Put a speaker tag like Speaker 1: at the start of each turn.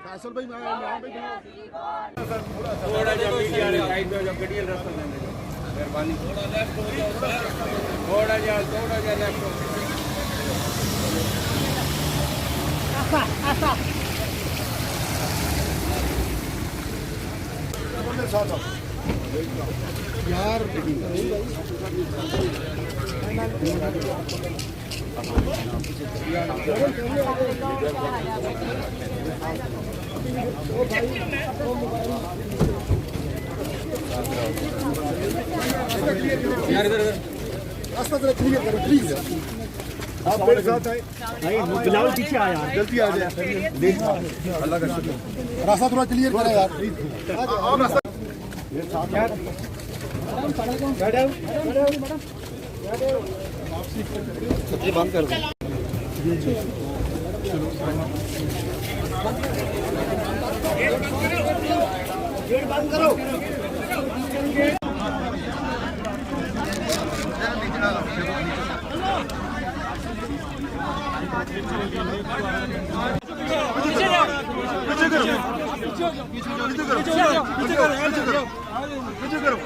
Speaker 1: फैसल भाई मैं
Speaker 2: थोड़ा जा मीडिया रे साइड में जब गड्डी रास्ता लेने दो मेहरबानी थोड़ा लेफ्ट हो जाओ थोड़ा जा लेफ्ट हो
Speaker 1: यार
Speaker 2: इधर
Speaker 1: रास्ता जरा क्लियर करो प्लीज। आप मेरे साथ आए। नहीं बिलावल पीछे आ यार, जल्दी आ जाए। देख अल्लाह का शुक्र, रास्ता थोड़ा क्लियर करो यार प्लीज। आओ रास्ता ये बंद कर दो। गेट बंद करो। पीछे करो